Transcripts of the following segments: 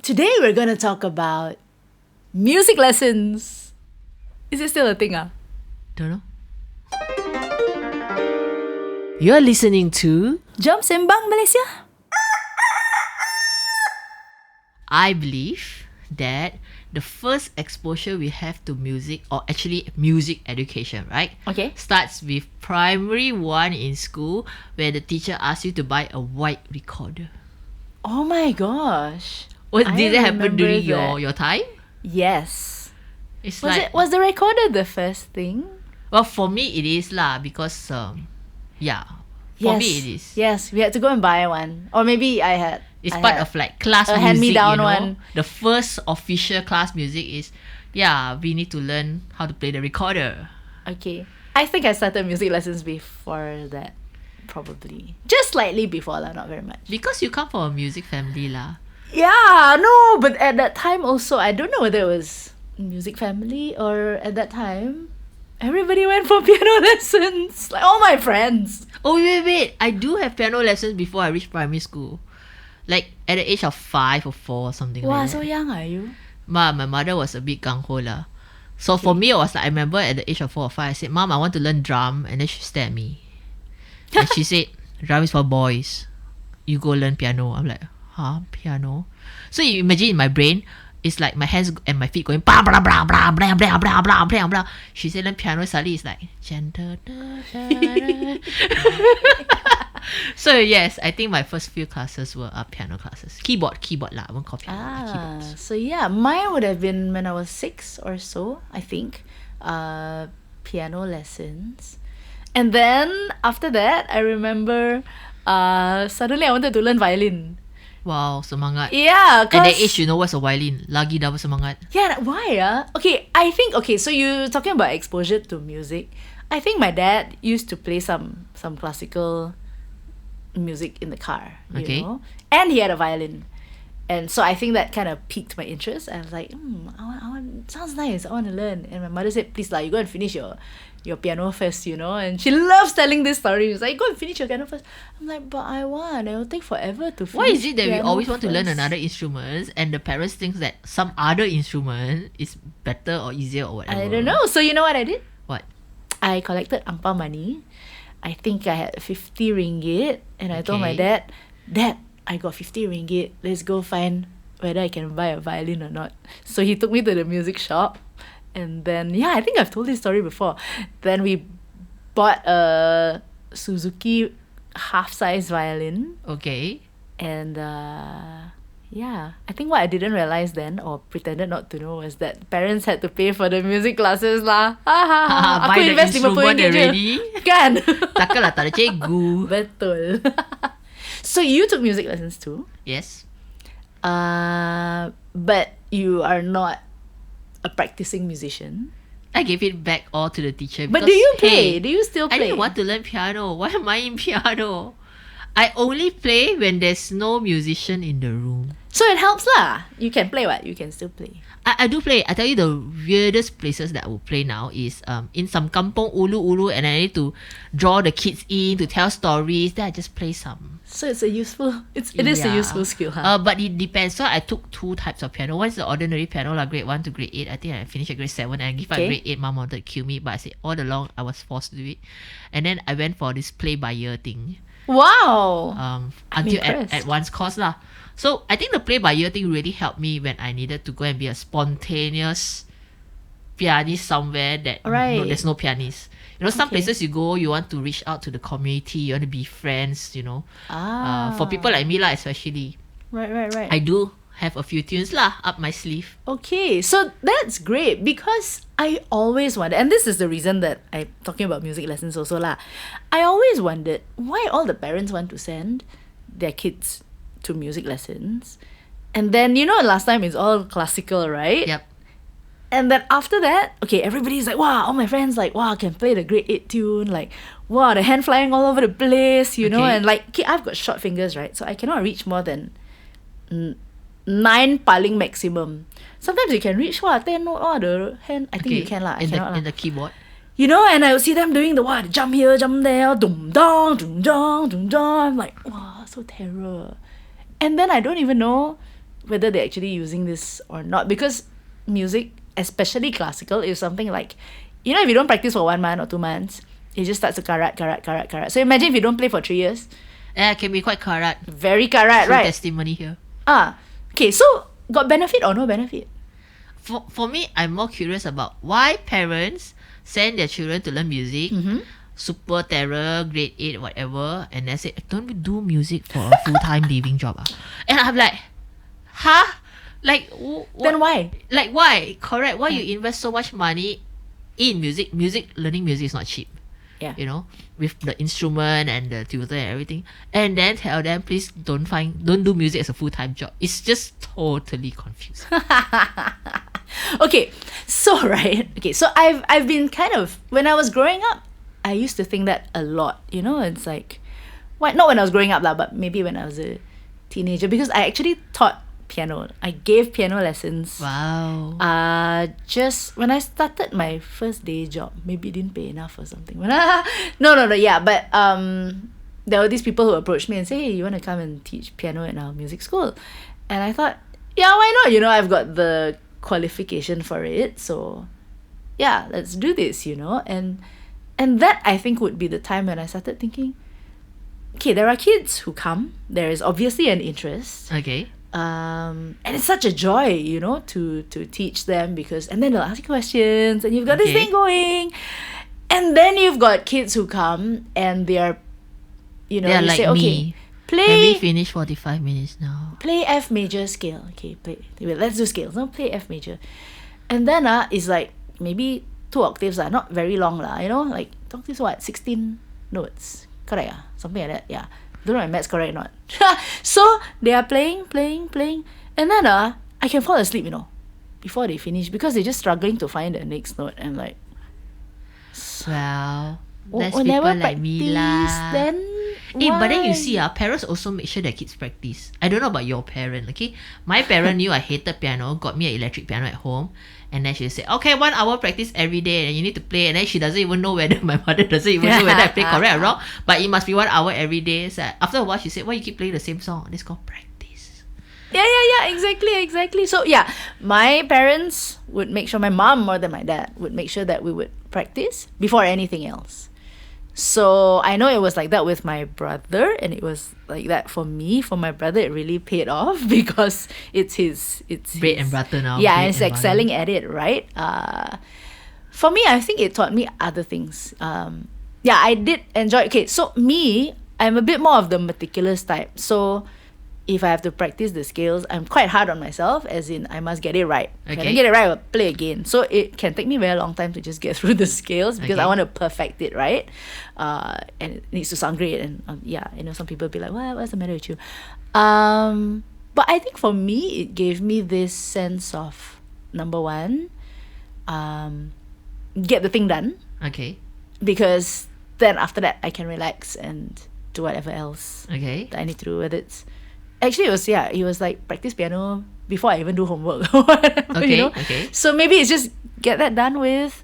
Today we're going to talk about music lessons. Is it still a thing? Don't know. You're listening to Jom Sembang, Malaysia. I believe that the first exposure we have to music, or actually music education, right? Okay. Starts with primary 1 in school, where the teacher asks you to buy a white recorder. Oh my gosh. Did that happen remember during that. your time? Yes. It's Was the recorder the first thing? well, for me it is lah, because yeah, for me it is. Yes, we had to go and buy one. Or maybe I had. It's I part had of like class a music, hand-me-down you know. one. The first official class music is, we need to learn how to play the recorder. Okay. I think I started music lessons before that. Probably. Just slightly before lah, not very much. Because you come from a music family lah. Yeah, no, but at that time also, I don't know whether it was music family or at that time, everybody went for piano lessons. Like all my friends. Oh wait, I do have piano lessons before I reached primary school. Like at the age of 5 or 4 or something Wow, like so that. young are you? My mother was a bit gung ho lah. So for me, it was like, I remember at the age of 4 or 5, I said, Mom, I want to learn drum. And then she stared at me. And she said, drum is for boys. You go learn piano. I'm like, huh? Piano? So you imagine in my brain, it's like my hands and my feet going blah blah blah blah blah blah blah blah blah blah. She said learn piano, suddenly it's like gentle. So yes, I think my first few classes were piano classes. Keyboard lah. I won't call piano. Keyboards. So yeah, mine would have been when I was 6 or so, I think. Piano lessons. And then after that, I remember suddenly I wanted to learn violin. Wow, semangat. Yeah, At that age, you know what's a violin. Lagi dah bersemangat. Yeah, why? Okay, I think, so you're talking about exposure to music. I think my dad used to play some classical music in the car, Okay. you know? And he had a violin. And so I think that kind of piqued my interest. I was like, I want, sounds nice, I want to learn. And my mother said, please lah, you go and finish your piano first, you know? And she loves telling this story. She's like, go and finish your piano first. I'm like, but I want. It will take forever to finish. Why is it that we piano always want to learn first?" another instrument and the parents think that some other instrument is better or easier or whatever? I don't know. So you know what I did? What? I collected ang pao money. I think I had 50 ringgit. And I told my Okay. Dad, I got 50 ringgit. Let's go find whether I can buy a violin or not. So he took me to the music shop. And then, I think I've told this story before. Then we bought a Suzuki half-size violin. Okay. And I think what I didn't realize then, or pretended not to know, was that parents had to pay for the music classes lah. Buy Aku the invest instrument RM50 je. already. Kan? Takkanlah tak ada cikgu. Betul. So you took music lessons too? Yes. But you are not a practicing musician. I gave it back all to the teacher. But because, do you play? hey, Do you still play? I didn't want to learn piano. Why am I in piano? I only play when there's no musician in the room. So it helps lah. You can play what? You can still play. I do play. I tell you, the weirdest places that I will play now is in some kampong ulu, and I need to draw the kids in to tell stories. Then I just play some. So it's a useful. It is a useful skill, huh? But it depends. So I took 2 types of piano. One is the ordinary piano, like grade 1 to grade 8. I think I finished at grade 7. And I give up grade 8. Mom wanted to kill me, but I said all along I was forced to do it. And then I went for this play by ear thing. Wow. Until impressed. at once course lah. So I think the play by ear thing really helped me when I needed to go and be a spontaneous pianist somewhere that there's no pianist. You know, some places you go, you want to reach out to the community, you want to be friends, you know. For people like me lah, especially. Right. I do have a few tunes lah up my sleeve. Okay, so that's great because I always wondered, and this is the reason that I'm talking about music lessons also lah. I always wondered why all the parents want to send their kids to music lessons. And then, you know, last time it's all classical, right? Yep. And then after that, okay, everybody's like, wow, all my friends like, wow, can play the grade 8 tune, like, wow, the hand flying all over the place, you know, Okay. and like, okay, I've got short fingers, right? So I cannot reach more than 9 paling maximum. Sometimes you can reach, 10 note, the hand, I think you can lah, I cannot in lah. the keyboard. You know, and I would see them doing the jump here, jump there, dum dong, dum dong, dum dong. I'm like, wow, so terror. And then I don't even know whether they're actually using this or not, because music, especially classical, is something like, you know, if you don't practice for 1 month or 2 months, it just starts to karat. So imagine if you don't play for 3 years. Yeah, it can be quite karat. Very karat, True right? testimony here. Okay, so got benefit or no benefit? For me, I'm more curious about why parents send their children to learn music, super terror, grade 8, whatever, and they say, don't we do music for a full-time living job? And I'm like, huh? Like, Then why? Like, why? Correct. Why you invest so much money in music? Learning music is not cheap. Yeah. You know, with the instrument and the tutor and everything, and then tell them, please don't do music as a full-time job. It's just totally confusing. Okay, so I've been kind of, when I was growing up, I used to think that a lot. You know, it's like, why not when I was growing up lah, but maybe when I was a teenager, because I actually taught piano. I gave piano lessons. Wow. Just when I started my first day job, maybe it didn't pay enough or something. No, yeah, but there were these people who approached me and say, hey, you want to come and teach piano at our music school? And I thought, yeah, why not? You know, I've got the qualification for it, so yeah, let's do this, you know. And that, I think, would be the time when I started thinking, okay, there are kids who come, there is obviously an interest. Okay. And it's such a joy, you know, to teach them, because, and then they'll ask you questions and you've got this thing going, and then you've got kids who come and they're, you know, They're you like say, okay, me. Can we finish 45 minutes now? play F major scale. Okay, let's do scales. No, play F major. And then it's like maybe 2 octaves, not very long, you know, like 2 octaves, what, 16 notes, correct? Something like that, yeah. Don't know if my math's correct or not. So they are playing, and then I can fall asleep, you know, before they finish, because they're just struggling to find the next note. And like, well, that's never people like practice, me lah. then But then you why? see, parents also make sure their kids practice. I don't know about your parent, okay? My parent knew I hated piano, got me an electric piano at home, and then she said, okay, 1 hour practice every day, and you need to play. And then she doesn't even know whether, my mother doesn't even know whether I play correct or wrong, but it must be 1 hour every day. So after a while, she said, why you keep playing the same song? It's called practice. Yeah, exactly. So yeah, my parents would make sure, my mom more than my dad would make sure that we would practice before anything else. So I know it was like that with my brother, and it was like that for me. For my brother, it really paid off, because it's Bread and butter now. Yeah, bread and it's and excelling butter. at it, right? For me, I think it taught me other things. Yeah, I did enjoy. Okay, so me, I'm a bit more of the meticulous type. So if I have to practice the scales, I'm quite hard on myself, as in I must get it right. If I Okay. don't get it right, I'll play again. So it can take me a very long time to just get through the scales, because I Okay. want to perfect it, right? And it needs to sound great. And yeah, you know, some people will be like, what's the matter with you? But I think for me, it gave me this sense of, number one, get the thing done, Okay. because then after that I can relax and do whatever else Okay. that I need to do. Whether it's actually, it was like practice piano before I even do homework. Okay. You know? Okay. So maybe it's just get that done with,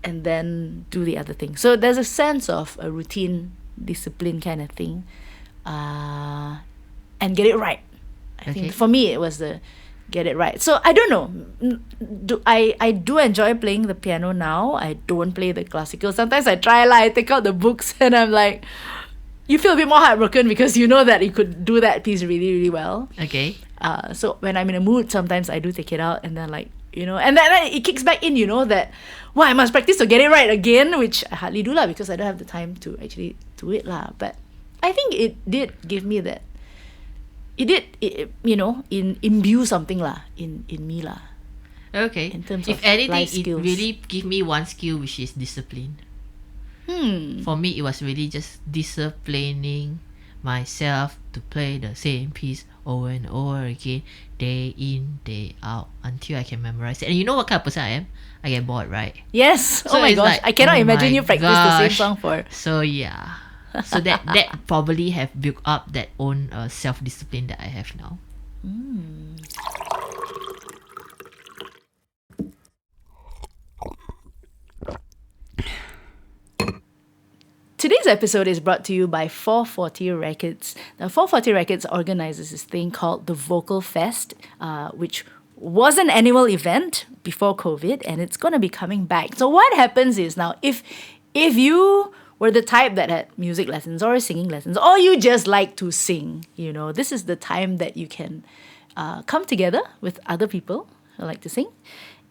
and then do the other thing. So there's a sense of a routine, discipline kind of thing, and get it right. I Okay. think for me it was the get it right. So I don't know. I do enjoy playing the piano now. I don't play the classical. Sometimes I try I take out the books and I'm like, you feel a bit more heartbroken, because you know that you could do that piece really, really well. Okay. So when I'm in a mood, sometimes I do take it out, and then like, you know, and then it kicks back in, you know, that, I must practice to get it right again, which I hardly do lah, because I don't have the time to actually do it lah. But I think it did give me that. It you know, imbue something lah in me lah. Okay. In terms if of anything, life it skills. really give me one skill, which is discipline. For me, it was really just disciplining myself to play the same piece over and over again, day in, day out, until I can memorize it. And you know what kind of person I am? I get bored, right? Yes. So Oh my it's gosh. like, I cannot oh imagine my you practice the same gosh. song for. So yeah. So that probably have built up that own self-discipline that I have now. today's episode is brought to you by 440 Records. Now, 440 Records organizes this thing called the Vocal Fest, which was an annual event before COVID, and it's going to be coming back. So what happens is now, if you were the type that had music lessons or singing lessons, or you just like to sing, this is the time that you can come together with other people who like to sing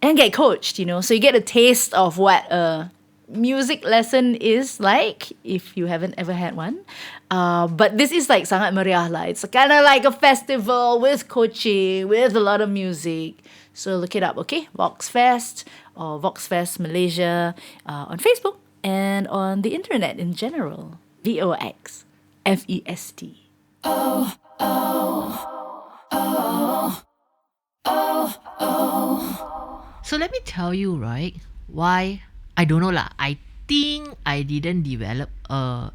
and get coached, so you get a taste of what a music lesson is like if you haven't ever had one. But this is like sangat meriah lah. It's kind of like a festival with coaching, with a lot of music. So look it up, okay? Vox Fest or Vox Fest Malaysia on Facebook and on the internet in general. VOXFEST. So let me tell you, right, why, I don't know lah. I think I didn't develop a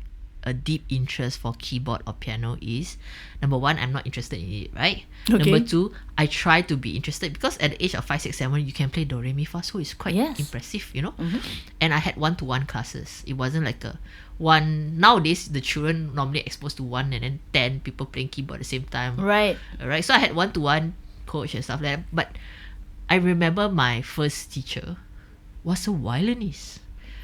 deep interest for keyboard or piano is, number one, I'm not interested in it, right? Okay. Number two, I try to be interested because at the age of 5, 6, 7, you can play do, re, mi, fa, so it's quite impressive, Mm-hmm. And I had one-to-one classes. It wasn't like a one. Nowadays, the children normally exposed to 1 and then 10 people playing keyboard at the same time. Right. Alright, so I had one-to-one coach and stuff like that. But I remember my first teacher was a violinist.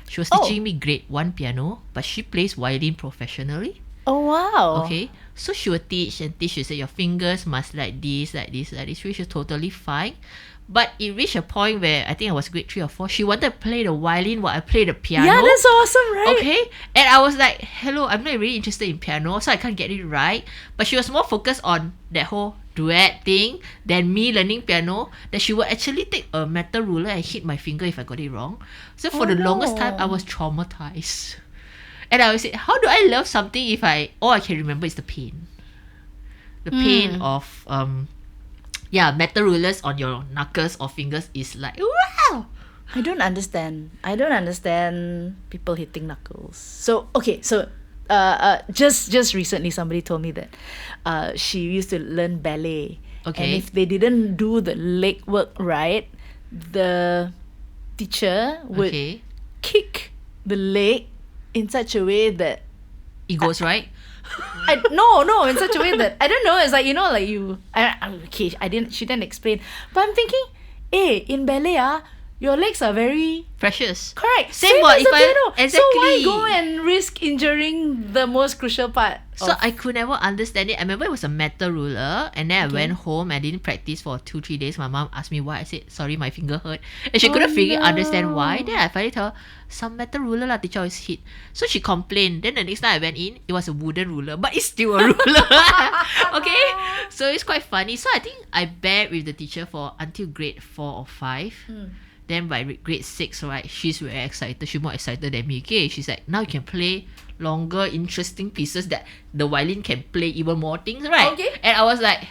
She was teaching me grade 1 piano, but she plays violin professionally. Oh, wow. Okay, so she would teach and teach. She said your fingers must like this, like this, like this, which is totally fine. But it reached a point where I think I was grade 3 or 4. She wanted to play the violin while I played the piano. Yeah, that's awesome, right? Okay, and I was like, hello, I'm not really interested in piano, so I can't get it right. But she was more focused on that whole duet thing than me learning piano. That she would actually take a metal ruler and hit my finger if I got it wrong. So for the longest time, I was traumatized. And I would say, how do I love something if all I can remember is the pain? The pain of metal rulers on your knuckles or fingers is like, wow! I don't understand people hitting knuckles. So, okay, so just recently somebody told me that she used to learn ballet. Okay. And if they didn't do the leg work right, the teacher would kick the leg in such a way that it goes right. No, in such a way that I don't know. It's like she didn't explain, but I'm thinking, in ballet, your legs are very precious. Correct. Same as if the piano. exactly. So why go and risk injuring the most crucial part? So I could never understand it. I remember it was a metal ruler, and then I went home and didn't practice for 2-3 days. My mom asked me why. I said, sorry, my finger hurt. And she couldn't understand why. Then I finally tell her, some metal ruler lah, teacher always hit. So she complained. Then the next time I went in, it was a wooden ruler, but it's still a ruler. Okay? So it's quite funny. So I think I bared with the teacher for until grade 4 or 5. Then by grade 6, right, she's very excited. She's more excited than me. Okay, she's like, now you can play longer, interesting pieces that the violin can play even more things, right? Okay. And I was like,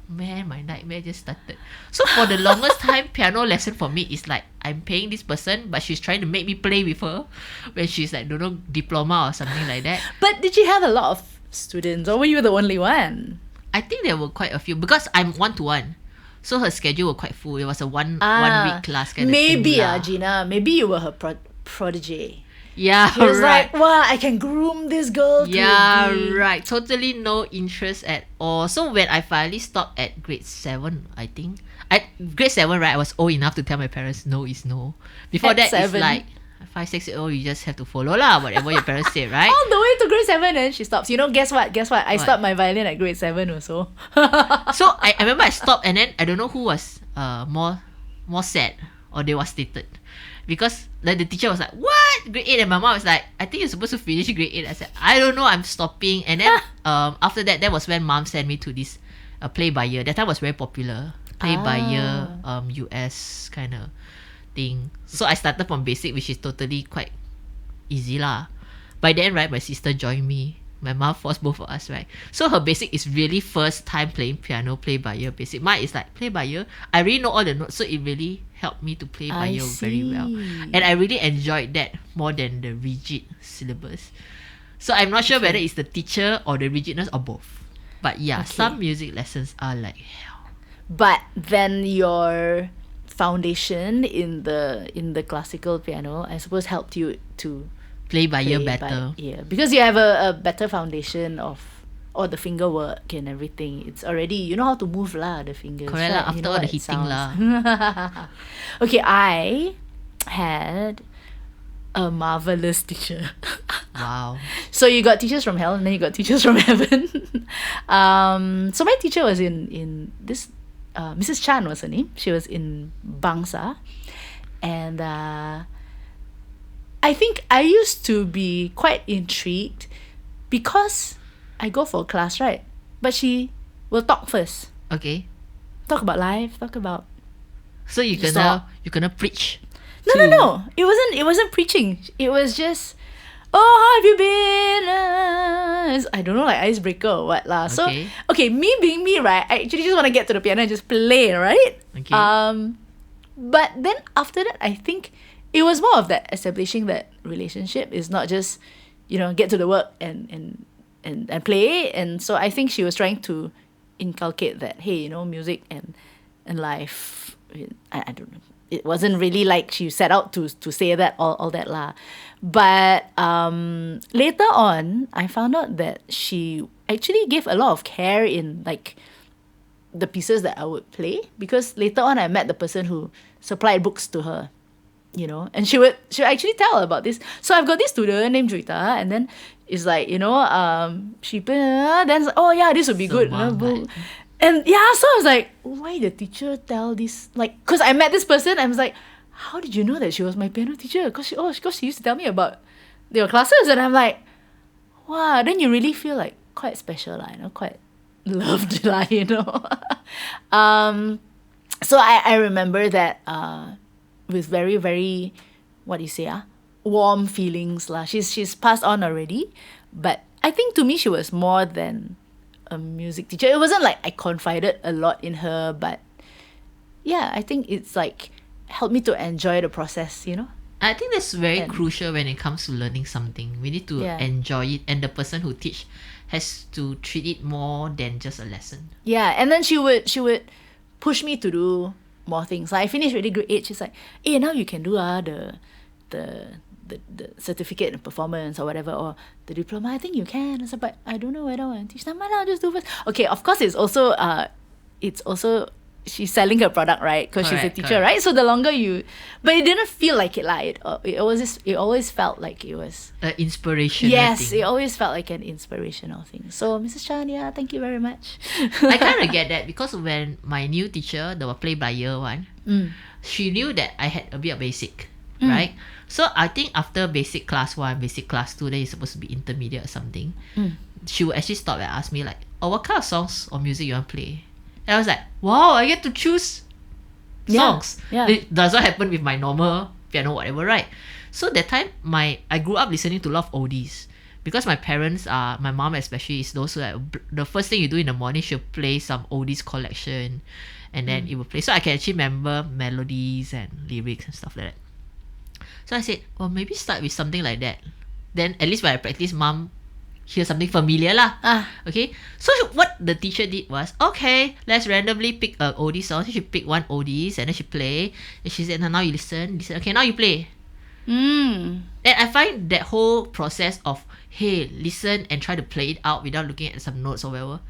man, my nightmare just started. So for the longest time, piano lesson for me is like, I'm paying this person, but she's trying to make me play with her when she's like, don't know, diploma or something like that. But did you have a lot of students, or were you the only one? I think there were quite a few because I'm one-to-one. So her schedule was quite full. It was a one week class kind of thing. Maybe, Gina, maybe you were her prodigy. Yeah, She was right. like, wow, I can groom this girl to be... right. Totally no interest at all. So when I finally stopped at grade 7, I think. Grade 7, right, I was old enough to tell my parents no is no. Before At that, 7. it's like 5, 6 years old, you just have to follow lah, whatever your parents say, right? All the way to grade 7 and she stops. Guess what? I What? stopped my violin at grade 7 also. So I remember I stopped and then I don't know who was more sad or devastated. Because like, the teacher was like, what? Grade 8? And my mom was like, I think you're supposed to finish grade 8. I said, I don't know, I'm stopping. And then after that was when mom sent me to this play by ear. That time was very popular. Play by ear, US kind of thing. So I started from basic, which is totally quite easy lah. By then, right, my sister joined me. My mom forced both of us, right? So her basic is really first time playing piano, play by ear basic. Mine is like play by ear. I really know all the notes, so it really helped me to play by ear very well. And I really enjoyed that more than the rigid syllabus. So I'm not sure whether it's the teacher or the rigidness or both. But yeah, some music lessons are like hell. But then your foundation in the classical piano, I suppose, helped you to Play by ear play better. by ear because you have a better foundation of all the finger work and everything. It's already, you know how to move lah, the fingers. Correct lah, right? You after know all the what it hitting lah. sounds. Okay, I had a marvelous teacher. Wow. So you got teachers from hell and then you got teachers from heaven. So my teacher was in this, Mrs. Chan was her name. She was in Bangsa. And I think I used to be quite intrigued because I go for a class, right? But she will talk first. Okay. Talk about life, talk about... So you Stop. gonna preach. No. It wasn't preaching. It was just, oh, how have you been? I don't know, like icebreaker or what lah. So, Okay. okay, me being me, right? I actually just want to get to the piano and just play, right? Okay. But then after that, I think it was more of that establishing that relationship. Is not just, get to the work and play. And so I think she was trying to inculcate that, hey, music and life. I don't know. It wasn't really like she set out to say that all that lah. But later on, I found out that she actually gave a lot of care in like the pieces that I would play, because later on I met the person who supplied books to her, and she would actually tell about this. So I've got this student named Juita, and then it's like, she then oh yeah, this would be good. Sembang, And yeah, so I was like, why the teacher tell this? Like, because I met this person, I was like, how did you know that she was my piano teacher? Because she used to tell me about their classes, and I'm like, wow. Then you really feel like quite special, quite loved, So I remember that with very, very, what do you say, warm feelings lah. She's passed on already, but I think to me she was more than a music teacher. It wasn't like I confided a lot in her, but yeah, I think it's like helped me to enjoy the process, I think that's very And- crucial when it comes to learning something. We need to Yeah. enjoy it, and the person who teach has to treat it more than just a lesson. Yeah, and then she would push me to do more things. Like I finished really grade 8. She's like, hey, now you can do the certificate in performance or whatever, or the diploma. I think you can. I said, but I don't know whether I want to teach them. I'll just do first. Okay, of course it's also she's selling her product, right? Because she's a Correct, teacher, correct. right? So the longer but it didn't feel like it, like it always felt like it was. Inspiration. Yes, thing. it always felt like an inspirational thing. So Mrs. Chan, yeah, thank you very much. I kind of get that, because when my new teacher, the play by ear one, she knew that I had a bit of basic, right? So I think after basic class 1, basic class 2, then you're supposed to be intermediate or something. She would actually stop and ask me like, oh, what kind of songs or music you want to play? And I was like, wow, I get to choose songs. Yeah. It doesn't happen with my normal piano, whatever, right? So that time, I grew up listening to a lot of oldies. Because my parents are, my mom especially, is those who the first thing you do in the morning, she'll play some oldies collection, and then it will play. So I can actually remember melodies and lyrics and stuff like that. So I said, well, maybe start with something like that. Then at least when I practice, mom hear something familiar lah. Okay. So what the teacher did was, okay, let's randomly pick a oldie song. So she picked one oldies and then she play. And she said, now you listen. Okay, now you play. And I find that whole process of, hey, listen and try to play it out without looking at some notes or whatever,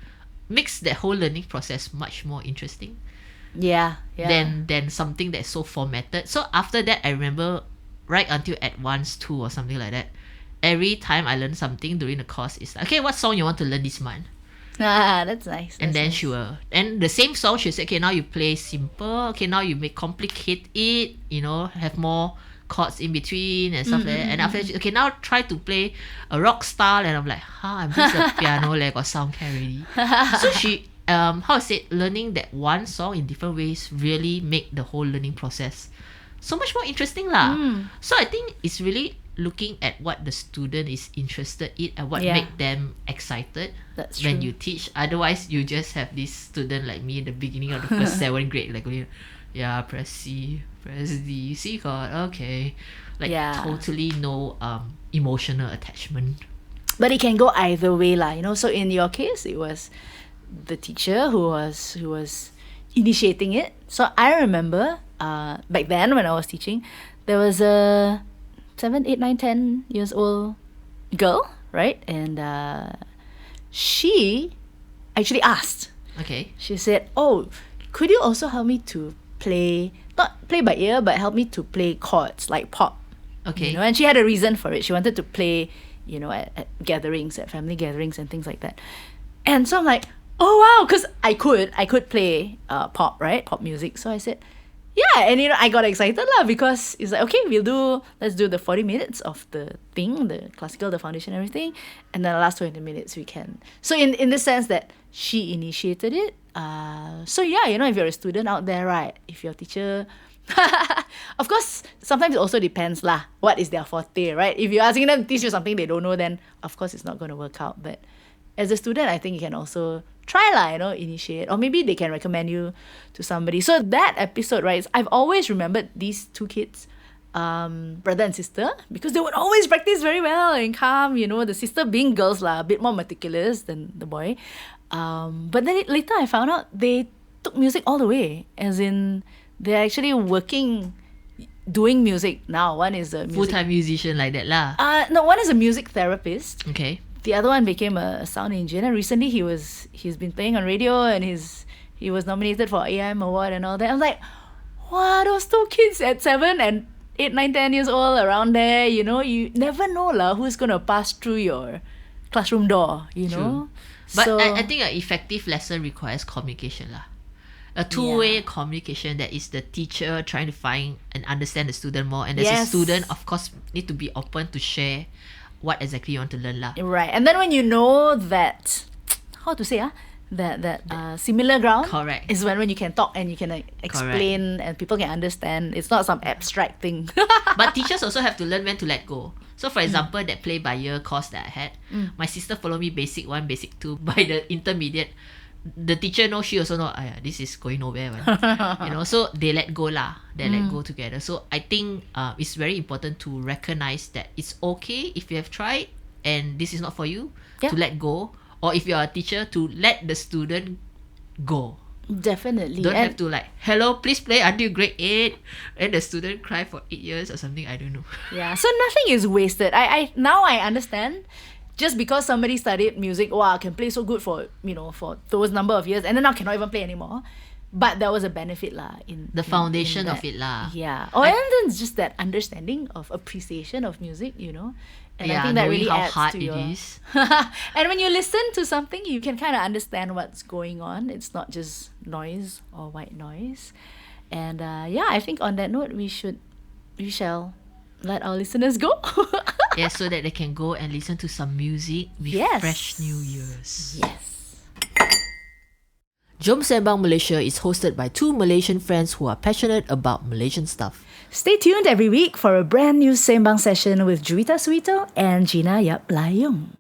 makes that whole learning process much more interesting Yeah. than something that's so formatted. So after that, I remember right until advanced 2 or something like that, every time I learn something during the course, it's like, okay, what song you want to learn this month? That's nice. And then nice. she will, and the same song, she'll say, okay, now you play simple, okay, now you make complicate it, have more chords in between and stuff like that. And after that, okay, now try to play a rock style. And I'm like, I'm just a piano, like, got sound care already. So she, how to say, learning that one song in different ways really make the whole learning process so much more interesting lah. So I think it's really looking at what the student is interested in and what make them excited. That's when true. you teach. Otherwise, you just have this student like me in the beginning of the first 7th grade, like, yeah, press C, press D, C chord, okay, like totally no emotional attachment. But it can go either way lah, So in your case, it was the teacher who was initiating it. So I remember back then when I was teaching, there was a 7, 8, 9, 10 years old girl, right? And she actually asked. Okay. She said, "Oh, could you also help me to play, not play by ear, but help me to play chords like pop?" Okay. And she had a reason for it. She wanted to play, at gatherings, at family gatherings and things like that. And so I'm like, oh wow, because I could play pop, right? Pop music. So I said, yeah, and I got excited lah, because it's like, okay, let's do the 40 minutes of the thing, the classical, the foundation, everything, and then the last 20 minutes we can. So in the sense that she initiated it. So yeah, if you're a student out there, right? If your teacher, of course, sometimes it also depends lah. What is their forte, right? If you're asking them to teach you something they don't know, then of course it's not going to work out. But as a student, I think you can also try lah, initiate, or maybe they can recommend you to somebody. So that episode, right? I've always remembered these two kids, brother and sister, because they would always practice very well and calm. The sister being girls lah, a bit more meticulous than the boy. But then later I found out they took music all the way, as in they're actually doing music now. One is a Full-time musician like that lah. No, one is a music therapist. Okay. The other one became a sound engineer. Recently he's been playing on radio, and he was nominated for AM award and all that. I was like, wow, those two kids at 7 and 8, 9, 10 years old around there, you never know lah who's gonna pass through your classroom door, True. But So, I think an effective lesson requires communication lah. A two-way communication, that is the teacher trying to find and understand the student more, and as a Yes. student, of course, need to be open to share what exactly you want to learn lah. right. And then when you know that, how to say that similar ground, Correct. is when you can talk and you can explain and people can understand. It's not some abstract thing. But teachers also have to learn when to let go. So for example, that play by ear course that I had, my sister followed me basic 1, basic 2. By the intermediate, the teacher knows, she also know, this is going nowhere. So they let go lah. They let go together. So I think it's very important to recognize that it's okay if you have tried and this is not for you, Yeah. to let go. Or if you're a teacher, to let the student go. Definitely. Don't And have to hello, please play until grade 8, and the student cry for 8 years or something, I don't know. yeah, so nothing is wasted. I now I understand. Just because somebody studied music, wow, can play so good for those number of years, and then now cannot even play anymore. But there was a benefit lah in The foundation in of it lah. Yeah. And then it's just that understanding of appreciation of music, And I think that knowing really how adds hard to it your... is. And when you listen to something, you can kind of understand what's going on. It's not just noise or white noise. And I think on that note, we shall let our listeners go. Yeah, so that they can go and listen to some music with Yes. fresh new ears. Yes. Jom Sembang Malaysia is hosted by two Malaysian friends who are passionate about Malaysian stuff. Stay tuned every week for a brand new Sembang session with Juwita Suito and Gina Yap Layung.